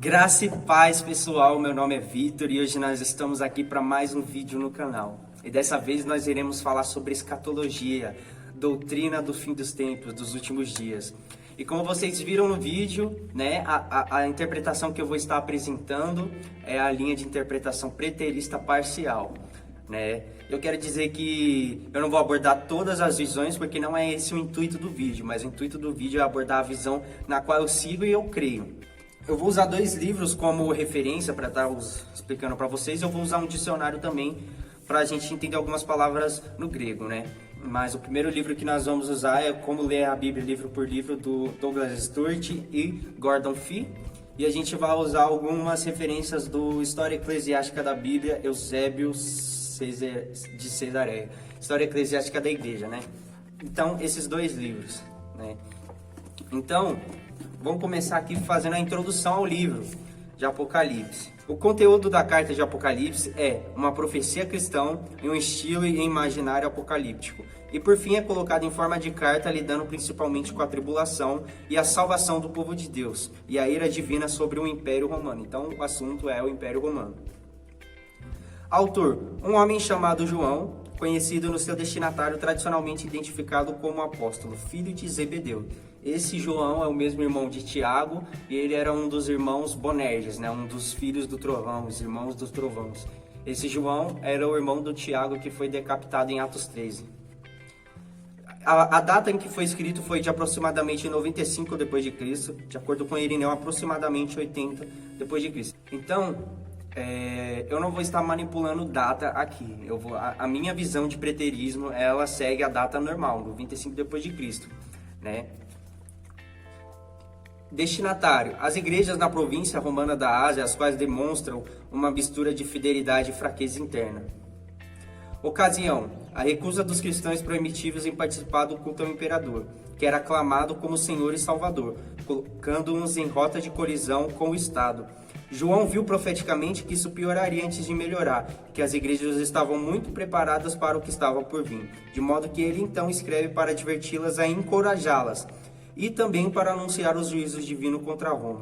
Graça e paz, pessoal, meu nome é Vitor e hoje nós estamos aqui para mais um vídeo no canal. E dessa vez nós iremos falar sobre escatologia, doutrina do fim dos tempos, dos últimos dias. E como vocês viram no vídeo, né, a interpretação que eu vou estar apresentando é a linha de interpretação preterista parcial. Né? Eu quero dizer que eu não vou abordar todas as visões, porque não é esse o intuito do vídeo, mas o intuito do vídeo é abordar a visão na qual eu sigo e eu creio. Eu vou usar dois livros como referência para estar explicando para vocês. Eu vou usar um dicionário também para a gente entender algumas palavras no grego, né? Mas o primeiro livro que nós vamos usar é Como Ler a Bíblia Livro por Livro, do Douglas Stuart e Gordon Fee. E a gente vai usar algumas referências do História Eclesiástica da Bíblia, Eusébio de Cesareia. História Eclesiástica da Igreja, né? Então, esses dois livros, né? Então, vamos começar aqui fazendo a introdução ao livro de Apocalipse. O conteúdo da carta de Apocalipse é uma profecia cristã em um estilo e imaginário apocalíptico. E por fim é colocado em forma de carta, lidando principalmente com a tribulação e a salvação do povo de Deus e a ira divina sobre o Império Romano. Então o assunto é o Império Romano. Autor: um homem chamado João, conhecido no seu destinatário tradicionalmente identificado como apóstolo, filho de Zebedeu. Esse João é o mesmo irmão de Tiago e ele era um dos irmãos Bonerges, né? Um dos filhos do trovão, os irmãos dos trovões. Esse João era o irmão do Tiago que foi decapitado em Atos 13. A data em que foi escrito foi de aproximadamente 95 depois de Cristo, de acordo com Irineu, aproximadamente 80 depois de Cristo. Então, eu não vou estar manipulando data aqui. A minha visão de preterismo, ela segue a data normal, 95 depois de Cristo, né? Destinatário: as igrejas na província romana da Ásia, as quais demonstram uma mistura de fidelidade e fraqueza interna. Ocasião: a recusa dos cristãos primitivos em participar do culto ao imperador, que era aclamado como Senhor e Salvador, colocando-os em rota de colisão com o Estado. João viu profeticamente que isso pioraria antes de melhorar, que as igrejas estavam muito preparadas para o que estava por vir, de modo que ele então escreve para adverti-las a encorajá-las, e também para anunciar os juízos divinos contra Roma.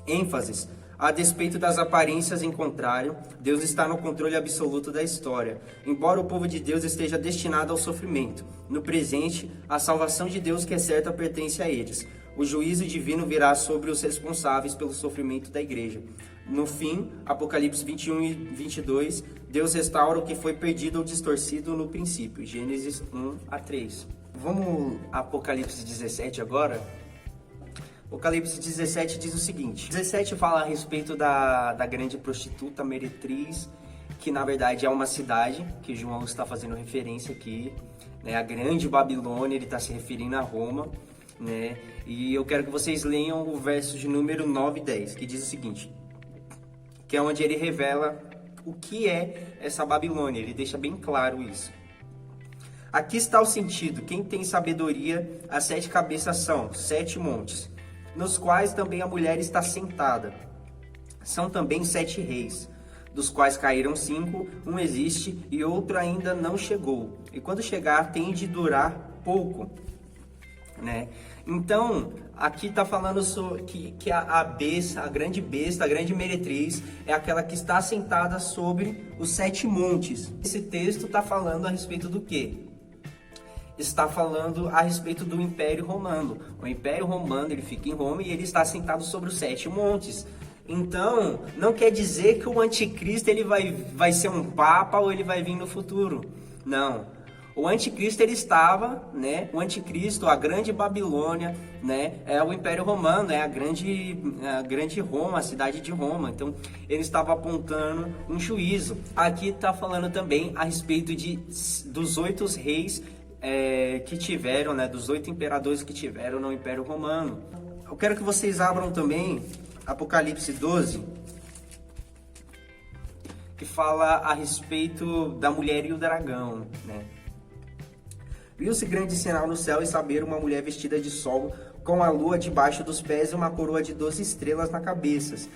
ênfases: a despeito das aparências em contrário, Deus está no controle absoluto da história. Embora o povo de Deus esteja destinado ao sofrimento, no presente, a salvação de Deus que é certa pertence a eles. O juízo divino virá sobre os responsáveis pelo sofrimento da igreja. No fim, Apocalipse 21 e 22, Deus restaura o que foi perdido ou distorcido no princípio. Gênesis 1 a 3. Vamos a Apocalipse 17 agora? Apocalipse 17 diz o seguinte: 17 fala a respeito da grande prostituta meretriz, que na verdade é uma cidade, que João está fazendo referência aqui, né? A grande Babilônia, ele está se referindo a Roma, né? E eu quero que vocês leiam o verso de número 9 e 10, que diz o seguinte, que é onde ele revela o que é essa Babilônia, ele deixa bem claro isso. Aqui está o sentido: quem tem sabedoria, as 7 cabeças são 7 montes, nos quais também a mulher está sentada. São também 7 reis, dos quais caíram 5, um existe e outro ainda não chegou. E quando chegar, tem de durar pouco, né? Então, aqui está falando que a besta, a grande besta, a grande meretriz, é aquela que está sentada sobre os 7 montes. Esse texto está falando a respeito do quê? Está falando a respeito do Império Romano. O Império Romano, ele fica em Roma e ele está sentado sobre os 7 montes. Então, não quer dizer que o anticristo ele vai ser um papa ou ele vai vir no futuro. Não. O anticristo ele estava, né? O anticristo, a grande Babilônia, né? É o Império Romano, é a grande Roma, a cidade de Roma. Então, ele estava apontando um juízo. Aqui está falando também a respeito dos 8 reis que tiveram, né, dos 8 imperadores que tiveram no Império Romano. Eu quero que vocês abram também Apocalipse 12, que fala a respeito da mulher e o dragão, né? Viu-se grande sinal no céu e saber uma mulher vestida de sol, com a lua debaixo dos pés e uma coroa de 12 estrelas na cabeça,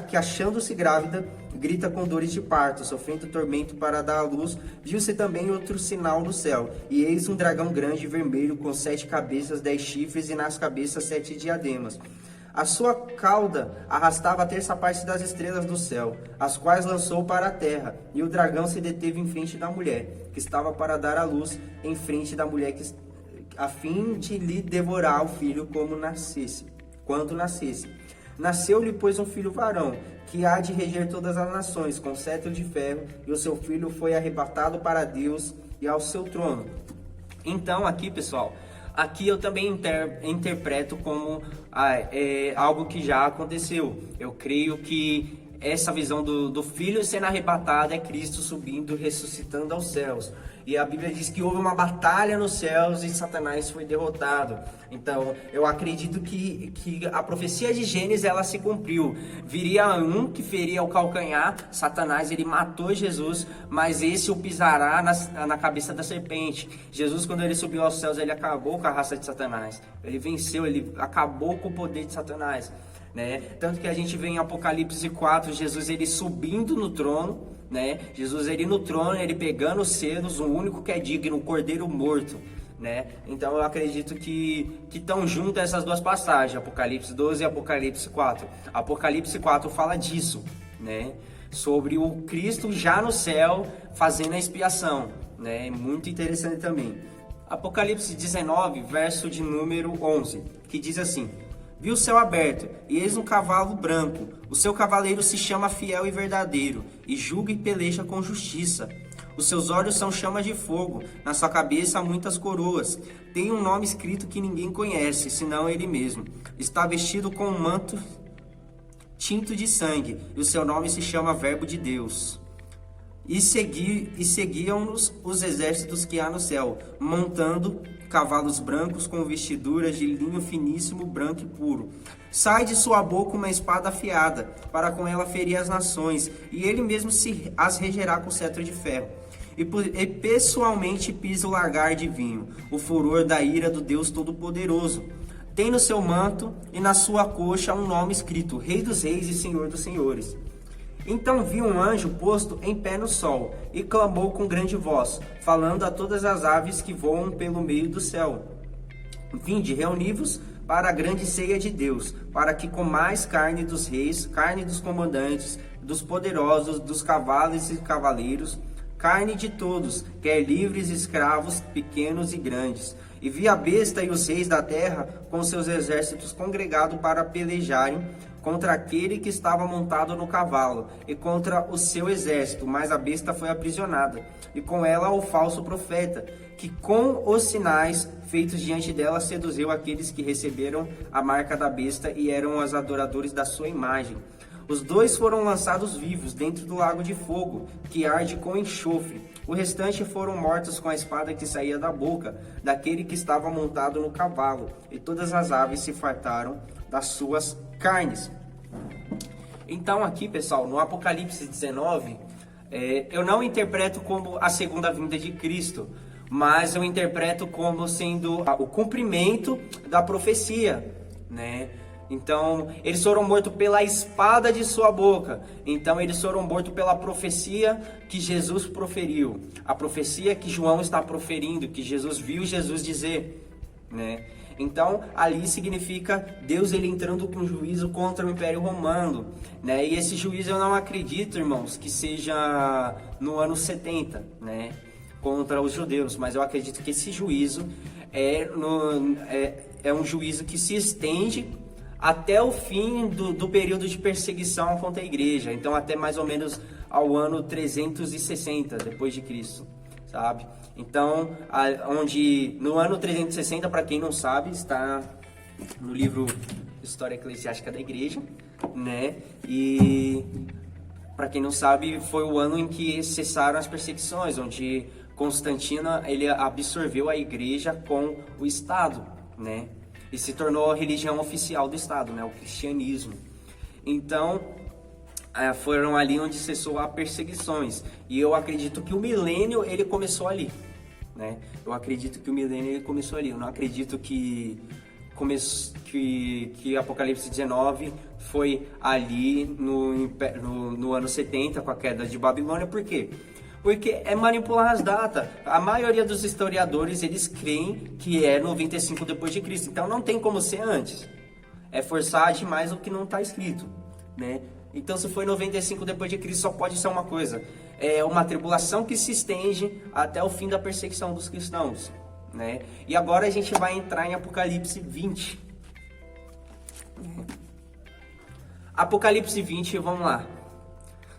que achando-se grávida, grita com dores de parto, sofrendo tormento para dar à luz. Viu-se também outro sinal no céu, e eis um dragão grande e vermelho, com 7 cabeças, 10 chifres, e nas cabeças 7 diademas. A sua cauda arrastava a terça parte das estrelas do céu, as quais lançou para a terra. E o dragão se deteve em frente da mulher, que estava para dar à luz, em frente da mulher, a fim de lhe devorar o filho quando nascesse. Nasceu-lhe, pois, um filho varão, que há de reger todas as nações, com cetro de ferro, e o seu filho foi arrebatado para Deus e ao seu trono. Então, aqui, pessoal, aqui eu também interpreto como algo que já aconteceu. Eu creio que essa visão do filho sendo arrebatado é Cristo subindo, ressuscitando aos céus. E a Bíblia diz que houve uma batalha nos céus e Satanás foi derrotado. Então, eu acredito que a profecia de Gênesis, ela se cumpriu. Viria um que feria o calcanhar, Satanás, ele matou Jesus, mas esse o pisará na cabeça da serpente. Jesus, quando ele subiu aos céus, ele acabou com a raça de Satanás. Ele venceu, ele acabou com o poder de Satanás. Né? Tanto que a gente vê em Apocalipse 4, Jesus ele subindo no trono, né? Jesus ele no trono, ele pegando os selos, o único que é digno, o cordeiro morto, né? Então eu acredito que estão juntas essas duas passagens, Apocalipse 12 e Apocalipse 4. Apocalipse 4 fala disso, né? Sobre o Cristo já no céu fazendo a expiação, né? Muito interessante também. Apocalipse 19, verso de número 11, que diz assim: vi o céu aberto, e eis um cavalo branco. O seu cavaleiro se chama Fiel e Verdadeiro, e julga e peleja com justiça. Os seus olhos são chamas de fogo, na sua cabeça há muitas coroas. Tem um nome escrito que ninguém conhece, senão ele mesmo. Está vestido com um manto tinto de sangue, e o seu nome se chama Verbo de Deus. E seguiam-nos os exércitos que há no céu, montando cavalos brancos com vestiduras de linho finíssimo, branco e puro. Sai de sua boca uma espada afiada, para com ela ferir as nações, e ele mesmo as regerá com cetro de ferro. E pessoalmente pisa o lagar de vinho, o furor da ira do Deus Todo-Poderoso. Tem no seu manto e na sua coxa um nome escrito: Rei dos Reis e Senhor dos Senhores. Então vi um anjo posto em pé no sol, e clamou com grande voz, falando a todas as aves que voam pelo meio do céu: vinde, reuni-vos para a grande ceia de Deus, para que comais carne dos reis, carne dos comandantes, dos poderosos, dos cavalos e cavaleiros, carne de todos, quer livres, escravos, pequenos e grandes. E vi a besta e os reis da terra com seus exércitos congregados para pelejarem contra aquele que estava montado no cavalo e contra o seu exército, mas a besta foi aprisionada, e com ela o falso profeta, que com os sinais feitos diante dela seduziu aqueles que receberam a marca da besta e eram os adoradores da sua imagem. Os dois foram lançados vivos dentro do lago de fogo, que arde com enxofre. O restante foram mortos com a espada que saía da boca daquele que estava montado no cavalo, e todas as aves se fartaram das suas carnes. Então aqui, pessoal, no Apocalipse 19, eu não interpreto como a segunda vinda de Cristo, mas eu interpreto como sendo o cumprimento da profecia, né? Então, eles foram mortos pela espada de sua boca. Então, eles foram mortos pela profecia que Jesus proferiu. A profecia que João está proferindo, que Jesus viu Jesus dizer, né? Então, ali significa Deus ele entrando com juízo contra o Império Romano, né? E esse juízo eu não acredito, irmãos, que seja no ano 70, né? Contra os judeus, mas eu acredito que esse juízo é um juízo que se estende até o fim do período de perseguição contra a igreja, então até mais ou menos ao ano 360 depois de Cristo, sabe? Então, onde no ano 360, para quem não sabe, está no livro História Eclesiástica da Igreja, né? E para quem não sabe, foi o ano em que cessaram as perseguições, onde Constantino ele absorveu a igreja com o Estado, né? E se tornou a religião oficial do Estado, né? O cristianismo. Então, foram ali onde cessou as perseguições. E eu acredito que o milênio, ele começou ali, né? Eu acredito que o milênio, ele começou ali. Eu não acredito que Apocalipse 19 foi ali no ano 70, com a queda de Babilônia. Por quê? Porque é manipular as datas. A maioria dos historiadores, eles creem que é 95 depois de Cristo. Então não tem como ser antes. é forçar demais o que não está escrito, né? Então, se foi 95 depois de Cristo, só pode ser uma coisa: é uma tribulação que se estende até o fim da perseguição dos cristãos, né? E agora a gente vai entrar em Apocalipse 20. Apocalipse 20, vamos lá.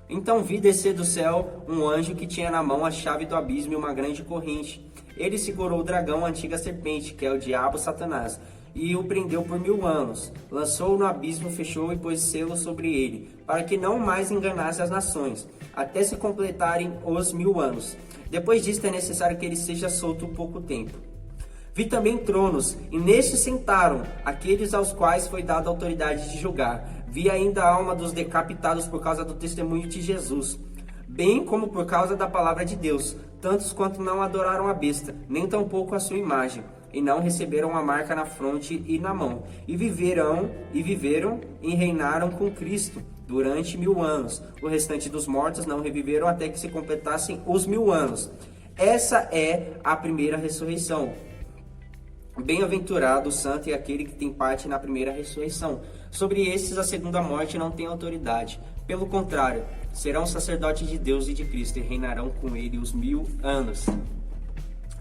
Então vi descer do céu um anjo que tinha na mão a chave do abismo e uma grande corrente. Ele segurou o dragão, a antiga serpente, que é o diabo Satanás, e o prendeu por 1000 anos. Lançou-o no abismo, fechou e pôs selo sobre ele, para que não mais enganasse as nações, até se completarem os 1000 anos. Depois disto é necessário que ele seja solto um pouco tempo. Vi também tronos, e nestes sentaram aqueles aos quais foi dada a autoridade de julgar. Vi ainda a alma dos decapitados por causa do testemunho de Jesus, bem como por causa da palavra de Deus, tantos quanto não adoraram a besta, nem tampouco a sua imagem, e não receberam a marca na fronte e na mão, e viveram e reinaram com Cristo durante 1000 anos. O restante dos mortos não reviveram até que se completassem os 1000 anos. Essa é a primeira ressurreição. Bem-aventurado o santo e aquele que tem parte na primeira ressurreição. Sobre esses a segunda morte não tem autoridade. Pelo contrário, serão sacerdotes de Deus e de Cristo e reinarão com ele os 1000 anos.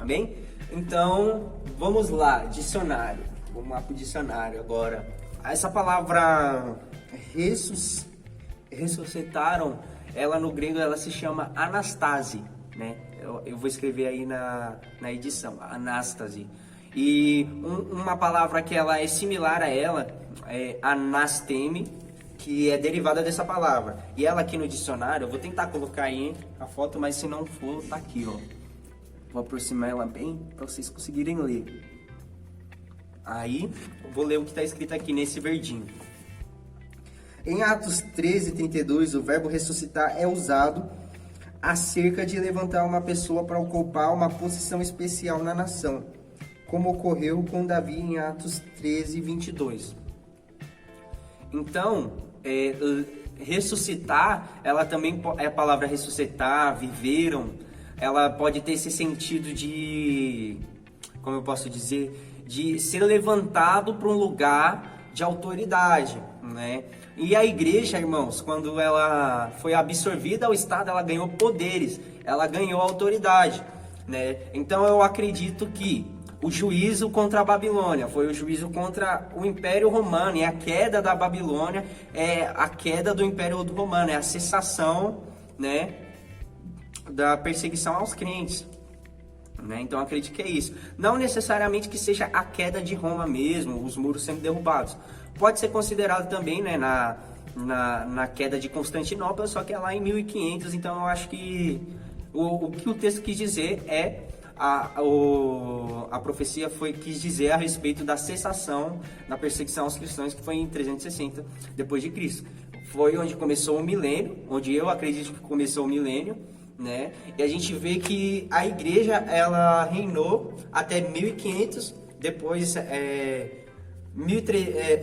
Amém? Então, vamos lá, dicionário. Vamos lá para o dicionário agora. Essa palavra ressuscitaram, ela no grego ela se chama anastase, né? Eu vou escrever aí na edição, anastase. E uma palavra que ela é similar a ela é anasteme, que é derivada dessa palavra. E ela aqui no dicionário, eu vou tentar colocar aí a foto, mas se não for, tá aqui, ó. Vou aproximar ela bem para vocês conseguirem ler. Aí, eu vou ler o que está escrito aqui nesse verdinho. Em Atos 13:32, o verbo ressuscitar é usado acerca de levantar uma pessoa para ocupar uma posição especial na nação, como ocorreu com Davi em Atos 13:22. Então, ressuscitar, ela também é a palavra ressuscitar, viveram, ela pode ter esse sentido de, como eu posso dizer, de ser levantado para um lugar de autoridade, né? E a igreja, irmãos, quando ela foi absorvida ao Estado, ela ganhou poderes, ela ganhou autoridade, né? Então eu acredito que o juízo contra a Babilônia foi o juízo contra o Império Romano, e a queda da Babilônia é a queda do Império Romano, é a cessação, né, da perseguição aos crentes, né? Então eu acredito que é isso. Não necessariamente que seja a queda de Roma mesmo, os muros sendo derrubados. Pode ser considerado também, né, na queda de Constantinopla, só que é lá em 1500, então eu acho que o que o texto quis dizer é a profecia quis dizer a respeito da cessação da perseguição aos cristãos, que foi em 360 depois de Cristo. Foi onde começou o milênio, onde eu acredito que começou o milênio, né? E a gente vê que a igreja ela reinou até 1500, depois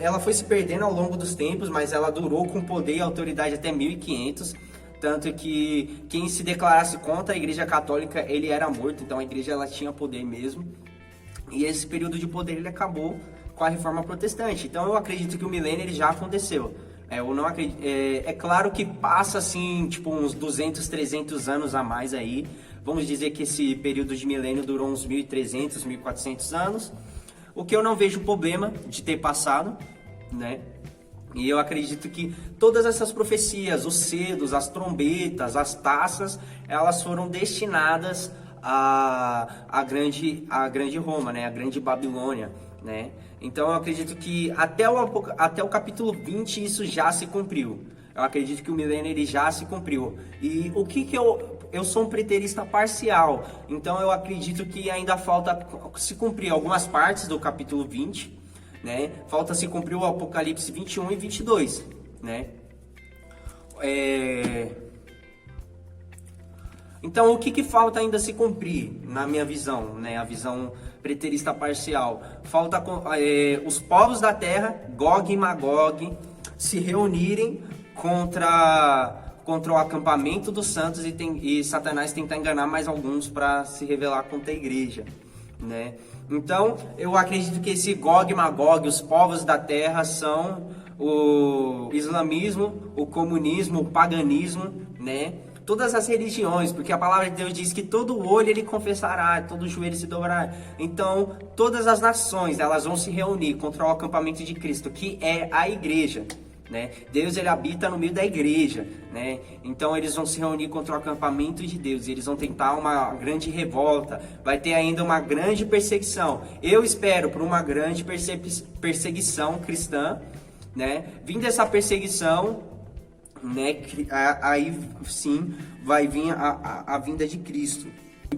ela foi se perdendo ao longo dos tempos, mas ela durou com poder e autoridade até 1500. Tanto que quem se declarasse contra a igreja católica, ele era morto. Então a igreja ela tinha poder mesmo. E esse período de poder ele acabou com a reforma protestante. Então eu acredito que o milênio ele já aconteceu. Eu não acredito, é claro que passa assim, tipo uns 200, 300 anos a mais aí. Vamos dizer que esse período de milênio durou uns 1300, 1400 anos. O que eu não vejo problema de ter passado, né? E eu acredito que todas essas profecias, os selos, as trombetas, as taças, elas foram destinadas à grande Roma, né? A grande Babilônia, né? Então eu acredito que até o capítulo 20 isso já se cumpriu. Eu acredito que o milênio ele já se cumpriu. E o que eu sou um preterista parcial, então eu acredito que ainda falta se cumprir algumas partes do capítulo 20, né? Falta se cumprir o Apocalipse 21 e 22, né? Então, o que falta ainda se cumprir, na minha visão, né? A visão preterista parcial. Falta os povos da terra, Gog e Magog, se reunirem contra o acampamento dos santos e Satanás tentar enganar mais alguns para se revelar contra a igreja, né? Então, eu acredito que esse Gog e Magog, os povos da terra, são o islamismo, o comunismo, o paganismo, né? Todas as religiões, porque a palavra de Deus diz que todo olho ele confessará, todo joelho se dobrará. Então, todas as nações, elas vão se reunir contra o acampamento de Cristo, que é a igreja, né? Deus, ele habita no meio da igreja, né? Então, eles vão se reunir contra o acampamento de Deus, eles vão tentar uma grande revolta, vai ter ainda uma grande perseguição. Eu espero por uma grande perseguição cristã, né? Vindo essa perseguição, né, aí sim vai vir a vinda de Cristo.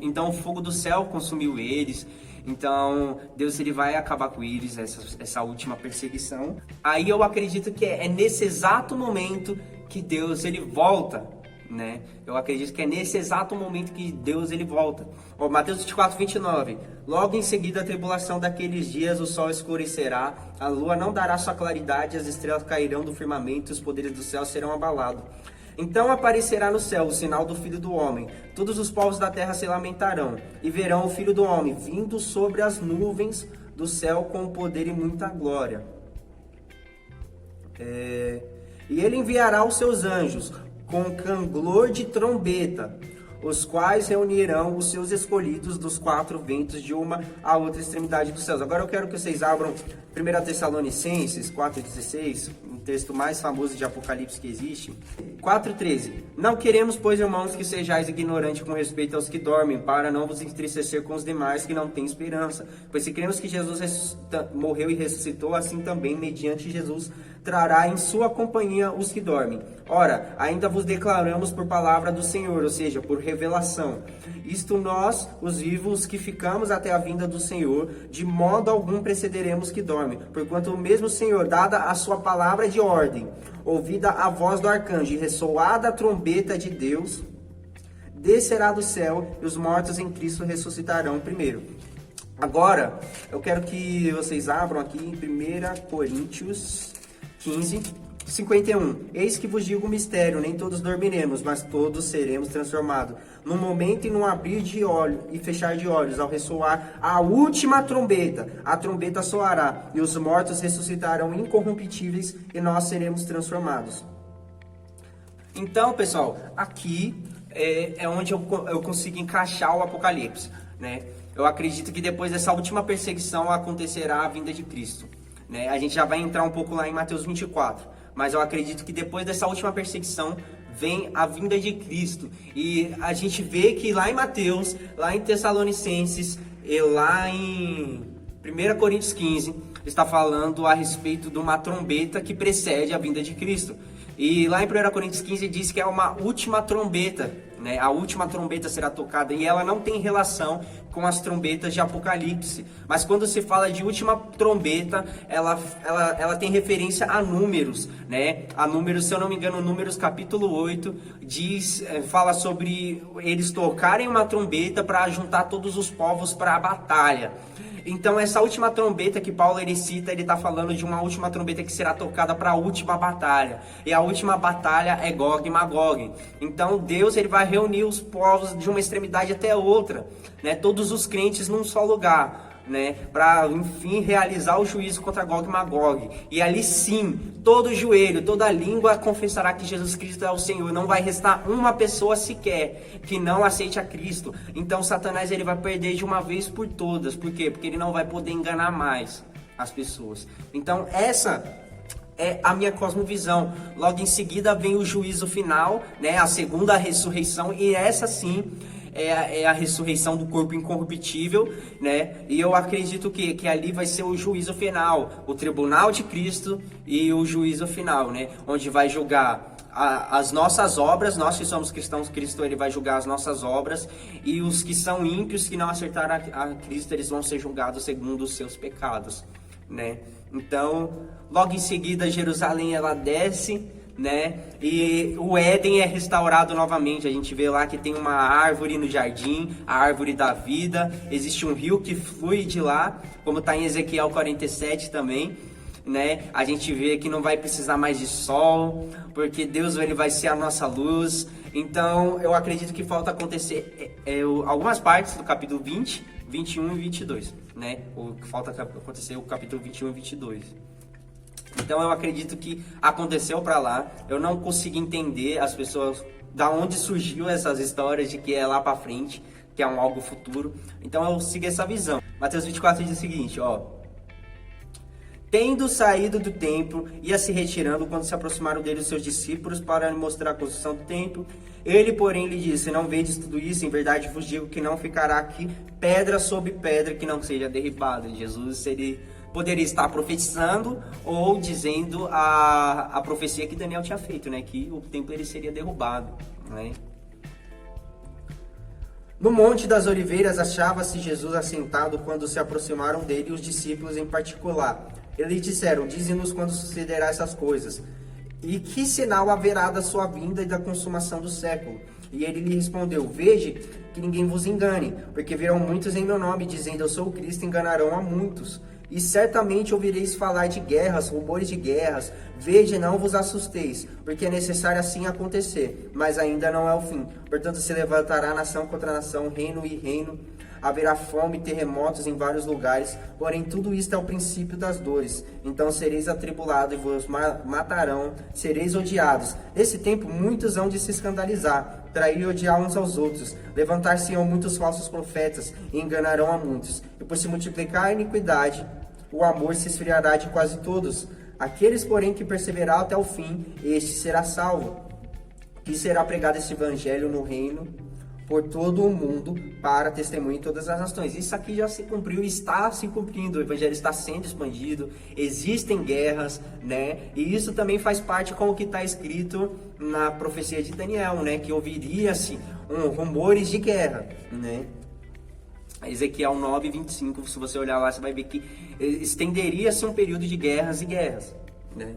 Então o fogo do céu consumiu eles. Então Deus, ele vai acabar com eles, essa última perseguição. Aí eu acredito que é nesse exato momento que Deus, ele volta, né? Eu acredito que é nesse exato momento que Deus, ele volta. Mateus 24, 29. Logo em seguida a tribulação daqueles dias, o sol escurecerá, a lua não dará sua claridade, as estrelas cairão do firmamento, os poderes do céu serão abalados. Então aparecerá no céu o sinal do Filho do Homem. Todos os povos da terra se lamentarão e verão o Filho do Homem vindo sobre as nuvens do céu com poder e muita glória. E ele enviará os seus anjos com canglor de trombeta, os quais reunirão os seus escolhidos dos quatro ventos de uma a outra extremidade dos céus. Agora eu quero que vocês abram 1 Tessalonicenses 4,16, um texto mais famoso de Apocalipse que existe. 4,13. Não queremos, pois, irmãos, que sejais ignorantes com respeito aos que dormem, para não vos entristecer com os demais que não têm esperança. Pois se cremos que Jesus morreu e ressuscitou, assim também, mediante Jesus, trará em sua companhia os que dormem. Ora, ainda vos declaramos por palavra do Senhor, ou seja, por revelação. Isto nós, os vivos, que ficamos até a vinda do Senhor, de modo algum precederemos que dormem. Porquanto o mesmo Senhor, dada a sua palavra de ordem, ouvida a voz do arcanjo e ressoada a trombeta de Deus, descerá do céu e os mortos em Cristo ressuscitarão primeiro. Agora, eu quero que vocês abram aqui em 1 Coríntios 15, 51. Eis que vos digo um mistério, nem todos dormiremos, mas todos seremos transformados. Num momento e num abrir de olhos e fechar de olhos, ao ressoar a última trombeta, a trombeta soará, e os mortos ressuscitarão incorruptíveis, e nós seremos transformados. Então, pessoal, aqui é onde eu consigo encaixar o Apocalipse, né? Eu acredito que depois dessa última perseguição acontecerá a vinda de Cristo, né? A gente já vai entrar um pouco lá em Mateus 24, mas eu acredito que depois dessa última perseguição vem a vinda de Cristo. E a gente vê que lá em Mateus, lá em Tessalonicenses e lá em 1 Coríntios 15, está falando a respeito de uma trombeta que precede a vinda de Cristo. E lá em 1 Coríntios 15 diz que é uma última trombeta, né? A última trombeta será tocada, e ela não tem relação com as trombetas de Apocalipse. Mas quando se fala de última trombeta, ela tem referência a números, né? A números, se eu não me engano, Números capítulo 8, fala sobre eles tocarem uma trombeta para juntar todos os povos para a batalha. Então essa última trombeta que Paulo ele cita, ele está falando de uma última trombeta que será tocada para a última batalha. E a última batalha é Gog e Magog. Então Deus ele vai reunir os povos de uma extremidade até a outra, né? Todos os crentes num só lugar, né? Para enfim realizar o juízo contra Gog e Magog. E ali sim, todo joelho, toda língua confessará que Jesus Cristo é o Senhor. Não vai restar uma pessoa sequer que não aceite a Cristo. Então Satanás ele vai perder de uma vez por todas. Por quê? Porque ele não vai poder enganar mais as pessoas. Então essa é a minha cosmovisão. Logo em seguida vem o juízo final, né? A segunda ressurreição, e essa sim é a ressurreição do corpo incorruptível, né? E eu acredito que ali vai ser o juízo final, o tribunal de Cristo e o juízo final, né? Onde vai julgar as nossas obras, nós que somos cristãos, Cristo ele vai julgar as nossas obras, e os que são ímpios, que não acertaram a Cristo, eles vão ser julgados segundo os seus pecados, né? Então, logo em seguida, Jerusalém ela desce, né? E o Éden é restaurado novamente. A gente vê lá que tem uma árvore no jardim, a árvore da vida. Existe um rio que flui de lá, como está em Ezequiel 47 também, né? A gente vê que não vai precisar mais de sol, porque Deus ele vai ser a nossa luz. Então eu acredito que falta acontecer algumas partes do capítulo 20, 21 e 22, né? O que falta acontecer o capítulo 21 e 22. Então eu acredito que aconteceu para lá. Eu não consigo entender as pessoas da onde surgiu essas histórias de que é lá para frente, que é um algo futuro. Então eu sigo essa visão. Mateus 24 diz o seguinte, ó: tendo saído do templo, ia se retirando quando se aproximaram dele os seus discípulos para lhe mostrar a construção do templo. Ele, porém, lhe disse: não vedes tudo isso? Em verdade vos digo que não ficará aqui pedra sobre pedra que não seja derribada. Jesus poderia estar profetizando ou dizendo a profecia que Daniel tinha feito, né? Que o templo ele seria derrubado, né? No Monte das Oliveiras achava-se Jesus assentado quando se aproximaram dele os discípulos em particular. Eles disseram: dize-nos quando sucederá essas coisas, e que sinal haverá da sua vinda e da consumação do século? E ele lhe respondeu: veja que ninguém vos engane, porque virão muitos em meu nome, dizendo eu sou o Cristo, e enganarão a muitos. E certamente ouvireis falar de guerras, rumores de guerras. Veja, não vos assusteis, porque é necessário assim acontecer, mas ainda não é o fim. Portanto, se levantará nação contra nação, reino e reino. Haverá fome e terremotos em vários lugares, porém tudo isto é o princípio das dores. Então sereis atribulados e vos matarão, sereis odiados. Nesse tempo muitos hão de se escandalizar, trair e odiar uns aos outros. Levantar-se-ão muitos falsos profetas e enganarão a muitos. E por se multiplicar a iniquidade, o amor se esfriará de quase todos. Aqueles, porém, que perseverar até o fim, este será salvo. E será pregado esse evangelho no reino por todo o mundo para testemunho em todas as nações. Isso aqui já se cumpriu, está se cumprindo, o evangelho está sendo expandido, existem guerras, né? E isso também faz parte com o que está escrito na profecia de Daniel, né? Que ouviria-se rumores de guerra, né? Ezequiel 9, 25, se você olhar lá, você vai ver que estenderia-se um período de guerras e guerras, né?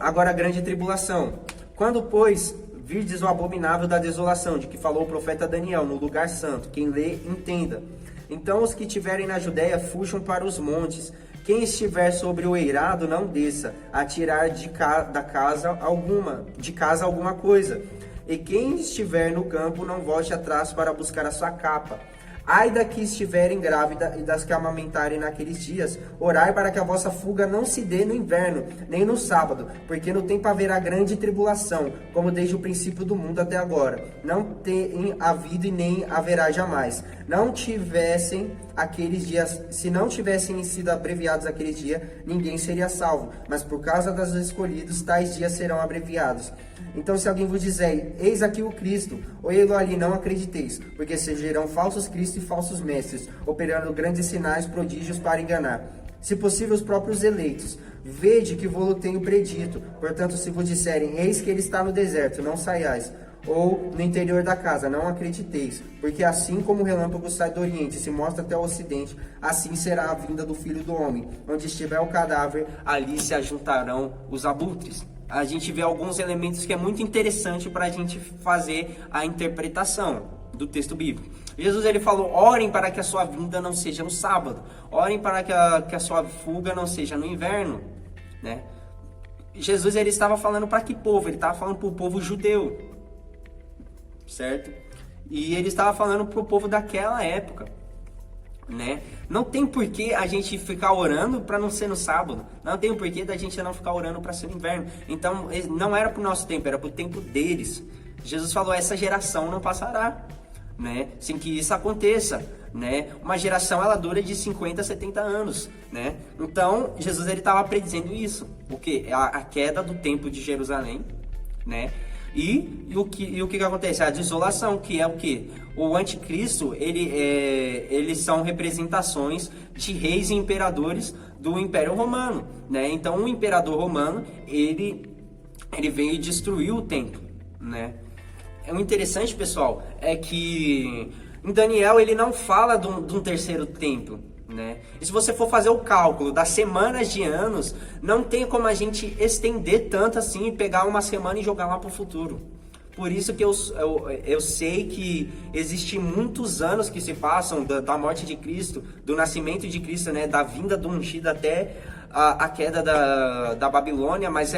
Agora a grande tribulação. Quando, pois, virdes o abominável da desolação, de que falou o profeta Daniel, no lugar santo, quem lê, entenda. Então os que estiverem na Judéia fujam para os montes. Quem estiver sobre o eirado, não desça, a tirar de casa alguma coisa. E quem estiver no campo, não volte atrás para buscar a sua capa. Ai da que estiverem grávida e das que amamentarem naqueles dias, orai para que a vossa fuga não se dê no inverno, nem no sábado, porque no tempo haverá grande tribulação, como desde o princípio do mundo até agora. Não tem havido e nem haverá jamais. Não tivessem aqueles dias, se não tivessem sido abreviados aqueles dias, ninguém seria salvo. Mas por causa dos escolhidos, tais dias serão abreviados. Então se alguém vos disser, eis aqui o Cristo, ou ele ali, não acrediteis, porque surgirão falsos cristos e falsos mestres, operando grandes sinais, prodígios para enganar, se possível, os próprios eleitos. Vede que vou-lo tenho predito. Portanto, se vos disserem, eis que ele está no deserto, não saiais, ou no interior da casa, não acrediteis, porque assim como o relâmpago sai do oriente e se mostra até o ocidente, assim será a vinda do Filho do Homem. Onde estiver o cadáver, ali se ajuntarão os abutres. A gente vê alguns elementos que é muito interessante para a gente fazer a interpretação do texto bíblico. Jesus ele falou, orem para que a sua vinda não seja no sábado, orem para que a sua fuga não seja no inverno, né? Jesus ele estava falando para que povo? Ele estava falando para o povo judeu, certo? E ele estava falando para o povo daquela época, né? Não tem porquê a gente ficar orando para não ser no sábado, não tem porquê da gente não ficar orando para ser no inverno. Então não era para o nosso tempo, era para o tempo deles. Jesus falou, essa geração não passará, né? Sem que isso aconteça, né? Uma geração ela dura de 50 a 70 anos, né? Então Jesus ele estava predizendo isso, o que? A queda do templo de Jerusalém, né? E o que acontece? A desolação, que é o que? O anticristo, eles são representações de reis e imperadores do Império Romano, né? Então o imperador romano, ele veio destruir o templo, né? O interessante, pessoal, é que em Daniel ele não fala de um terceiro templo, né? E se você for fazer o cálculo das semanas de anos, não tem como a gente estender tanto assim e pegar uma semana e jogar lá para o futuro. Por isso que eu sei que existem muitos anos que se passam da morte de Cristo, do nascimento de Cristo, né? Da vinda do ungido até a queda da Babilônia, mas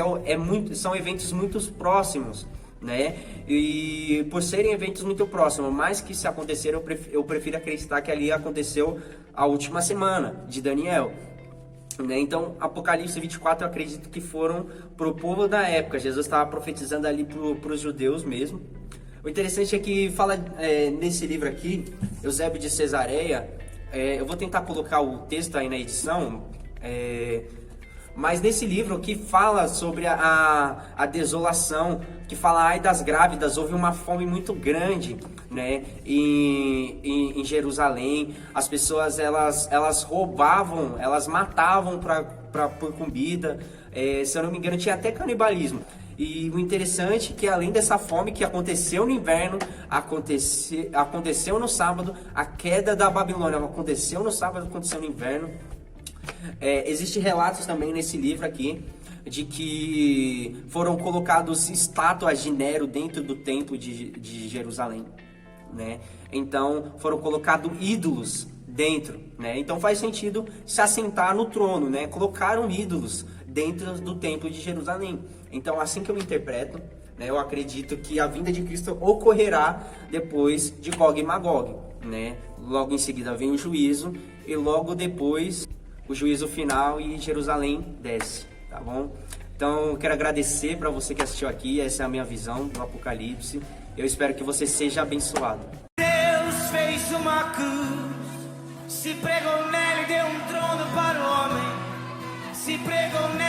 são eventos muito próximos, né? E por serem eventos muito próximos, mas que se acontecer, eu prefiro acreditar que ali aconteceu a última semana de Daniel, né? Então, Apocalipse 24 eu acredito que foram para o povo da época. Jesus estava profetizando ali para os judeus mesmo. O interessante é que fala nesse livro aqui, Eusébio de Cesareia, eu vou tentar colocar o texto aí na edição, mas nesse livro que fala sobre a desolação, que fala, ai das grávidas, houve uma fome muito grande, né, em Jerusalém. As pessoas, elas roubavam, elas matavam por comida, se eu não me engano tinha até canibalismo. E o interessante é que além dessa fome que aconteceu no inverno, aconteceu no sábado, a queda da Babilônia aconteceu no sábado, aconteceu no inverno. Existem relatos também nesse livro aqui de que foram colocados estátuas de Nero dentro do templo de Jerusalém, né? Então foram colocados ídolos dentro, né? Então faz sentido se assentar no trono, né? Colocaram ídolos dentro do templo de Jerusalém. Então, assim que eu interpreto, né, eu acredito que a vinda de Cristo ocorrerá depois de Gog e Magog, né? Logo em seguida vem o juízo e logo depois o juízo final e Jerusalém desce, tá bom? Então, eu quero agradecer para você que assistiu aqui, essa é a minha visão do Apocalipse. Eu espero que você seja abençoado. Deus fez uma cruz, se pregou nela e deu um trono para o homem, se pregou nela